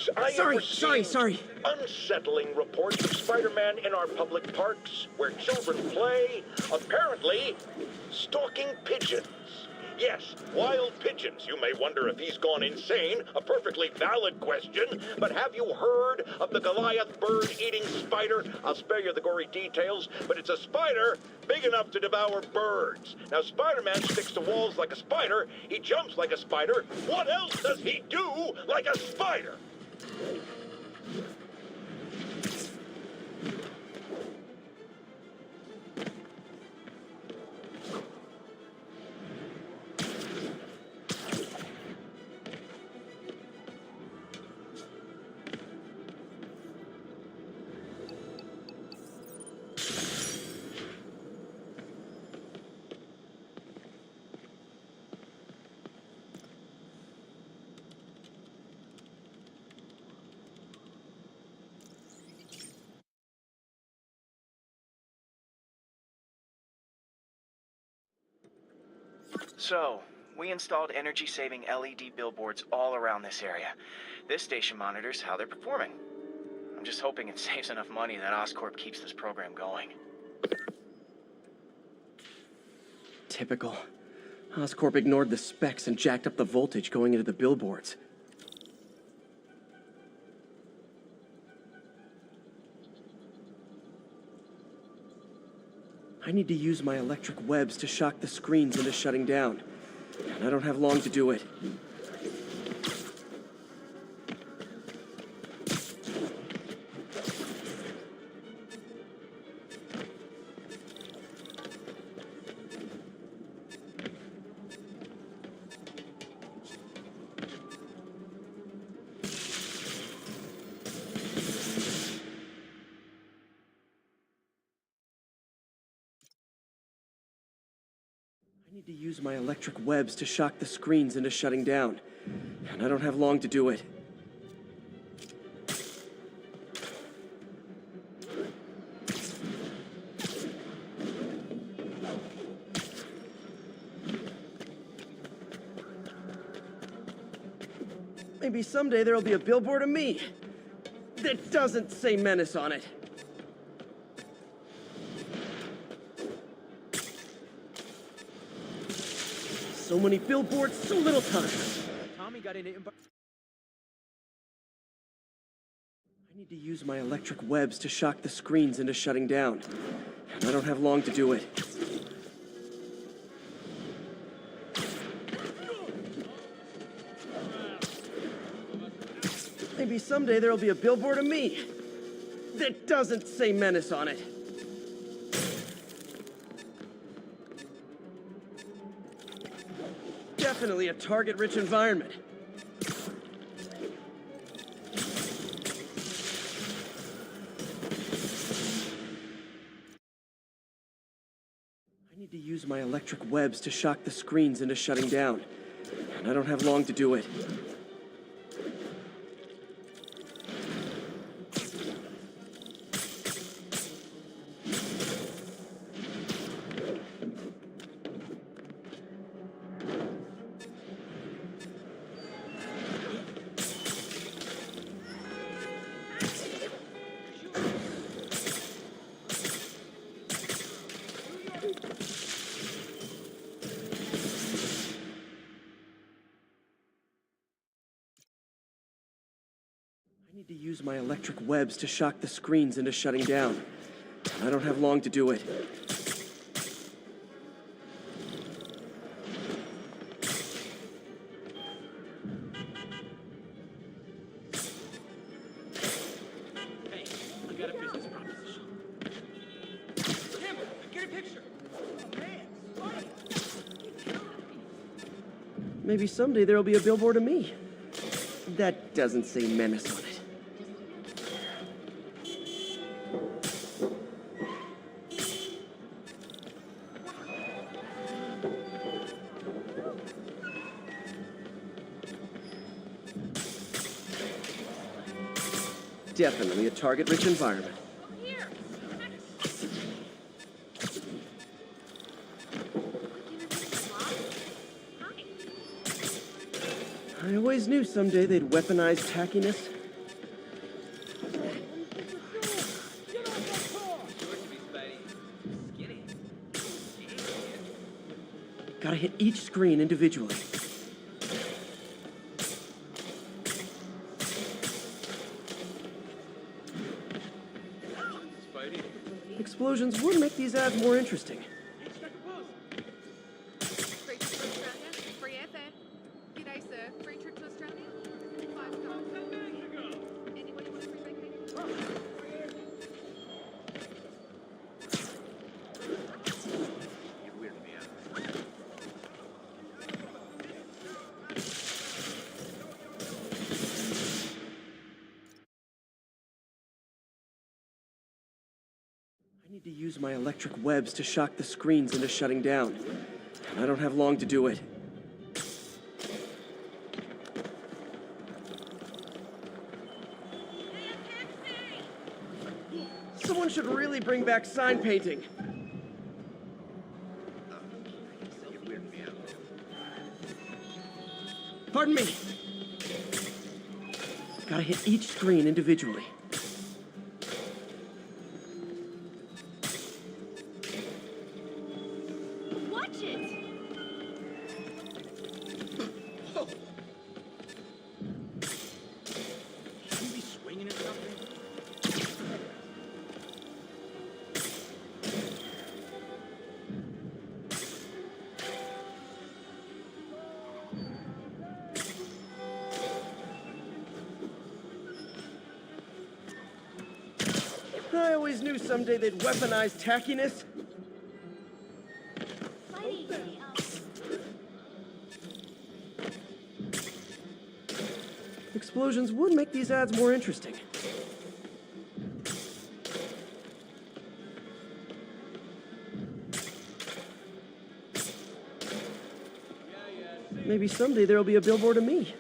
Folks, I have received Sorry. unsettling reports of Spider-Man in our public parks, where children play, apparently stalking pigeons. Yes, wild pigeons. You may wonder if he's gone insane. A perfectly valid question. But have you heard of the Goliath bird-eating spider? I'll spare you the gory details, but it's a spider big enough to devour birds. Now, Spider-Man sticks to walls like a spider. He jumps like a spider. What else does he do like a spider? So, we installed energy-saving LED billboards all around this area. This station monitors how they're performing. I'm just hoping it saves enough money that Oscorp keeps this program going. Typical. Oscorp ignored the specs and jacked up the voltage going into the billboards. I need to use my electric webs to shock the screens into shutting down. And I don't have long to do it. I need to use my electric webs to shock the screens into shutting down. And I don't have long to do it. Maybe someday there'll be a billboard of me that doesn't say Menace on it. So many billboards, so little time. Tommy got in it. I need to use my electric webs to shock the screens into shutting down. And I don't have long to do it. Maybe someday there'll be a billboard of me that doesn't say Menace on it. Definitely a target-rich environment. I need to use my electric webs to shock the screens into shutting down. And I don't have long to do it. I need to use my electric webs to shock the screens into shutting down. I don't have long to do it. Hey, I got a business proposition. Timber, get a picture. Oh, man, Maybe someday there'll be a billboard of me that doesn't say Menace on it. Definitely a target-rich environment. Here. I always knew someday they'd weaponize tackiness Gotta hit each screen individually. Spidey. Explosions would make these ads more interesting. Check the post. Free trip to Australia, free airfare. G'day, sir. Free trip to Australia? 5 stars. Anybody want a free vacation? You're weirding me out. I need to use my electric webs to shock the screens into shutting down. And I don't have long to do it. Someone should really bring back sign painting. You're weirding me out. Pardon me. Gotta hit each screen individually. Watch it! Whoa. Should we be swinging at something? I always knew someday they'd weaponize tackiness. Explosions would make these ads more interesting. Maybe someday there'll be a billboard of me.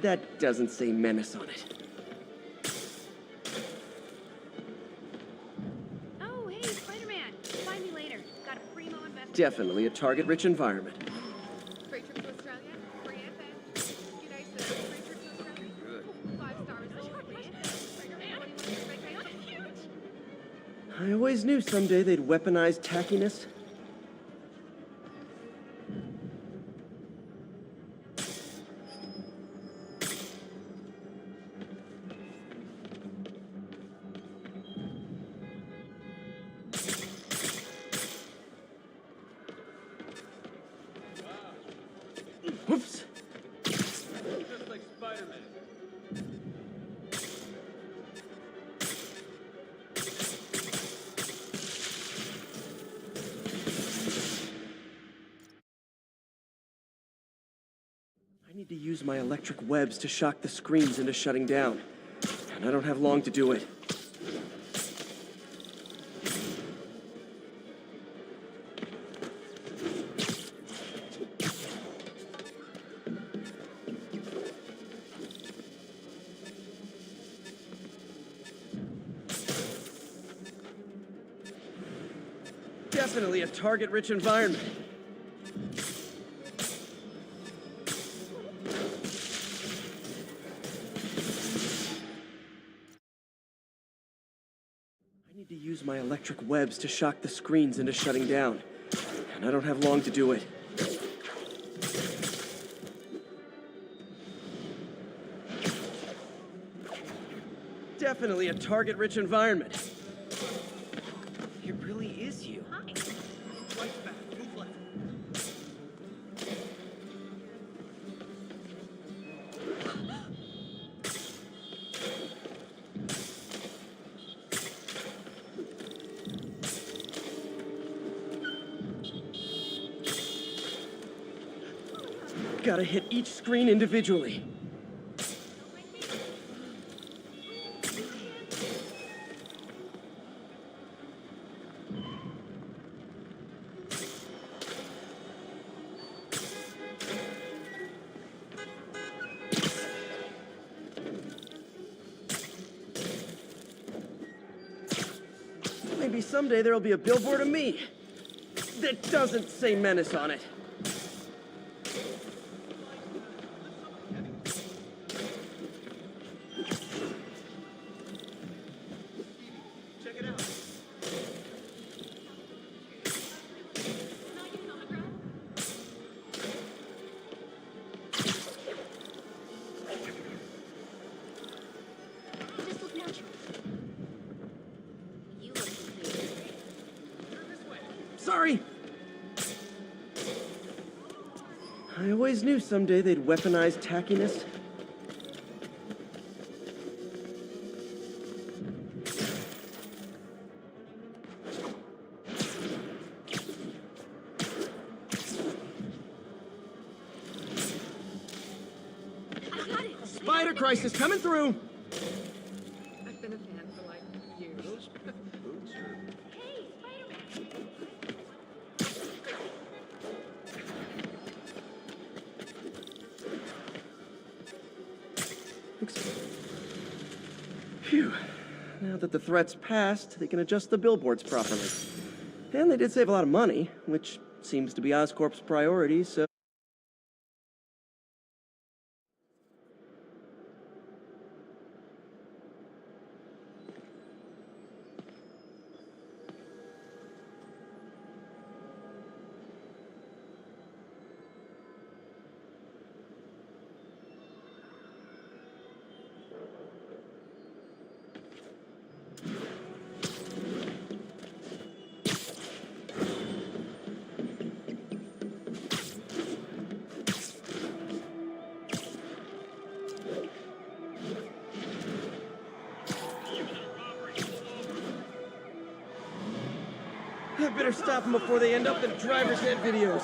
That doesn't say menace on it. Oh, hey, Spider-Man. Find me later. Got a primo investment. Definitely a target-rich environment. Free trip to Australia, free airfare. G'day, sir. Free trip to Australia? Good. 5 stars. Anybody want a free vacation? I always knew someday they'd weaponize tackiness. Whoops. Just like Spider-Man. I need to use my electric webs to shock the screens into shutting down. And I don't have long to do it. Definitely a target-rich environment. I need to use my electric webs to shock the screens into shutting down. And I don't have long to do it. Definitely a target-rich environment. It really is you. Lights back. Move left. Gotta hit each screen individually. Maybe someday there'll be a billboard of me that doesn't say menace on it. Check it out. Sorry! I always knew someday they'd weaponize tackiness. Spider crisis coming through! I've been a fan for like years. Hey, Spider-Man! Phew. Now that the threat's passed, they can adjust the billboards properly. And they did save a lot of money, which seems to be Oscorp's priority, so... I better stop them before they end up in driver's ed videos.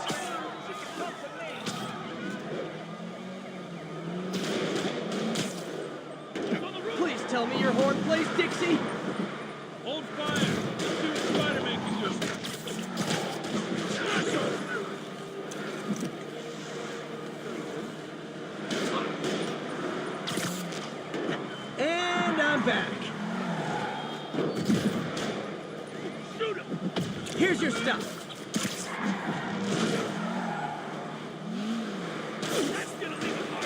Please tell me your horn plays Dixie. Hold fire. Let's see what Spider-Man can do. And I'm back. Shoot him. Here's your stuff. That's gonna leave a mark.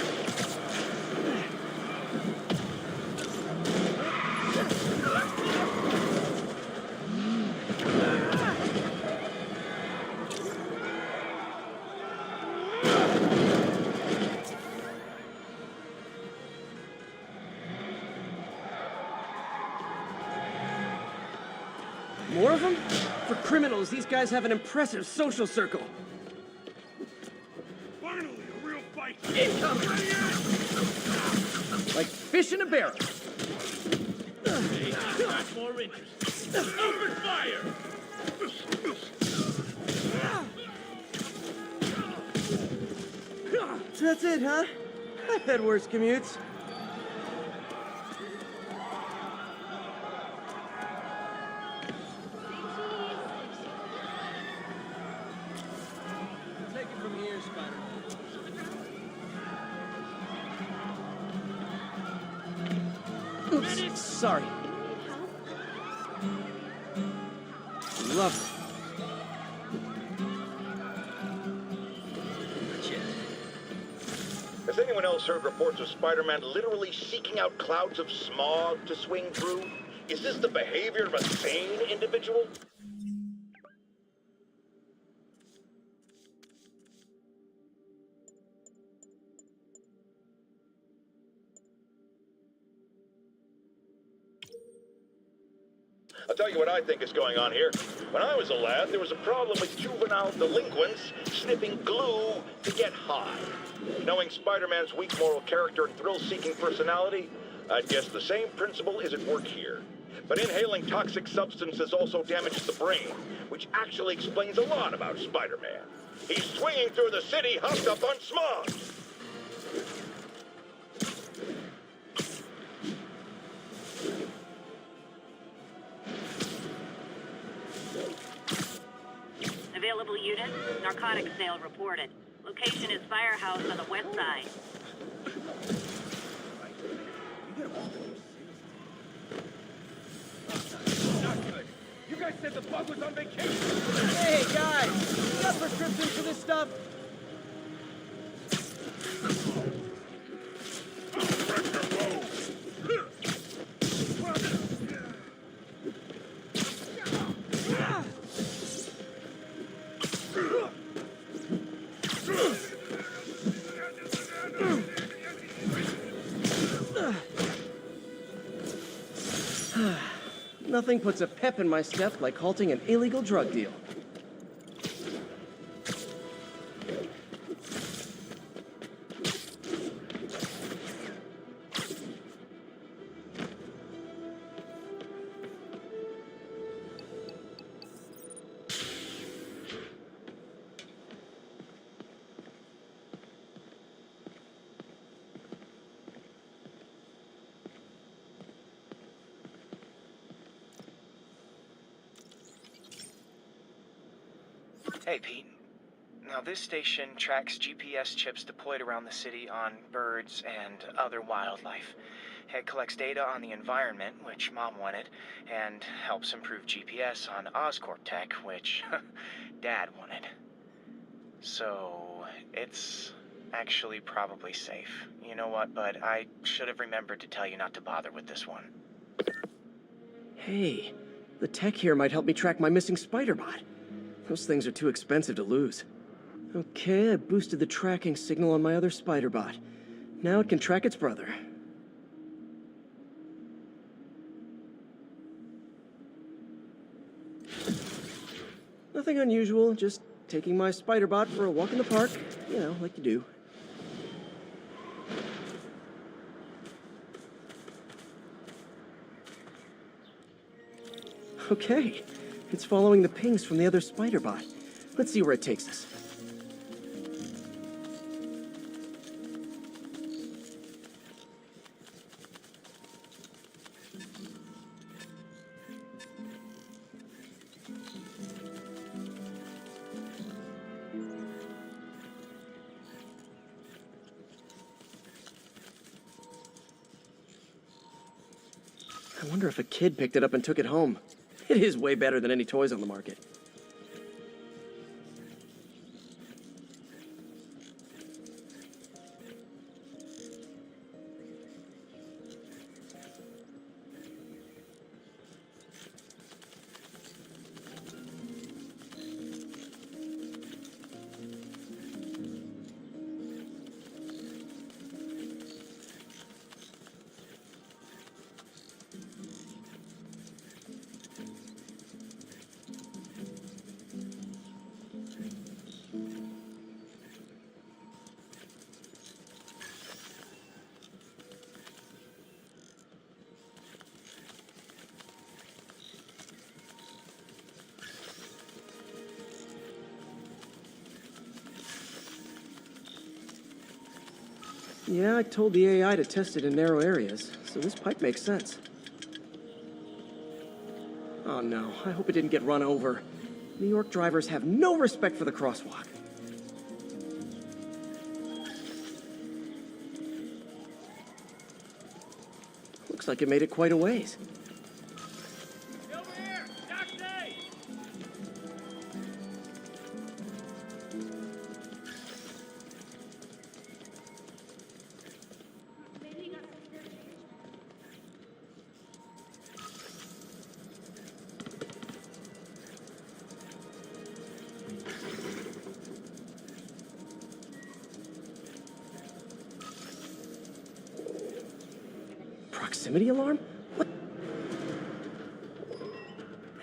More of them? For criminals, these guys have an impressive social circle. Finally, a real fight. Incoming! Like fish in a barrel. Hey, that's more interesting. Open fire! So that's it, huh? I've had worse commutes. Take it from here, Spider-Man. Oops, sorry. Lovely. Has anyone else heard reports of Spider-Man literally seeking out clouds of smog to swing through? Is this the behavior of a sane individual? I'll tell you what I think is going on here. When I was a lad, there was a problem with juvenile delinquents sniffing glue to get high. Knowing Spider-Man's weak moral character and thrill-seeking personality, I'd guess the same principle is at work here. But inhaling toxic substances also damages the brain, which actually explains a lot about Spider-Man. He's swinging through the city hopped up on smog. Available units, narcotics sale reported. Location is Firehouse on the west side. Not good. You guys said the bug was on vacation. Hey, guys! You got prescriptions for this stuff? Nothing puts a pep in my step like halting an illegal drug deal. Hey, Pete. Now, this station tracks GPS chips deployed around the city on birds and other wildlife. It collects data on the environment, which Mom wanted, and helps improve GPS on Oscorp tech, which Dad wanted. So, it's actually probably safe. You know what, bud? I should have remembered to tell you not to bother with this one. Hey, the tech here might help me track my missing spider bot. Those things are too expensive to lose. Okay, I boosted the tracking signal on my other spider bot. Now it can track its brother. Nothing unusual, just taking my spider bot for a walk in the park. You know, like you do. Okay, it's following the pings from the other spider bot. Let's see where it takes us. I wonder if a kid picked it up and took it home. It is way better than any toys on the market. Yeah, I told the AI to test it in narrow areas, so this pipe makes sense. Oh no, I hope it didn't get run over. New York drivers have no respect for the crosswalk. Looks like it made it quite a ways. Over here! Taxi! Proximity alarm? What?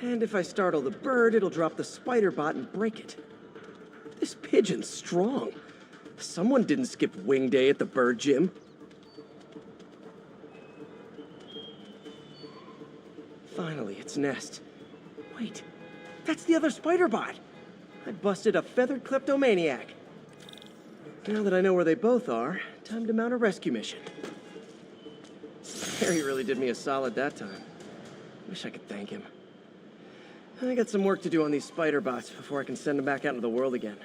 And if I startle the bird, it'll drop the spider bot and break it. This pigeon's strong. Someone didn't skip wing day at the bird gym. Finally, its nest. Wait, that's the other spider bot. I busted a feathered kleptomaniac. Now that I know where they both are, time to mount a rescue mission. Harry really did me a solid that time. Wish I could thank him. I got some work to do on these spider bots before I can send them back out into the world again.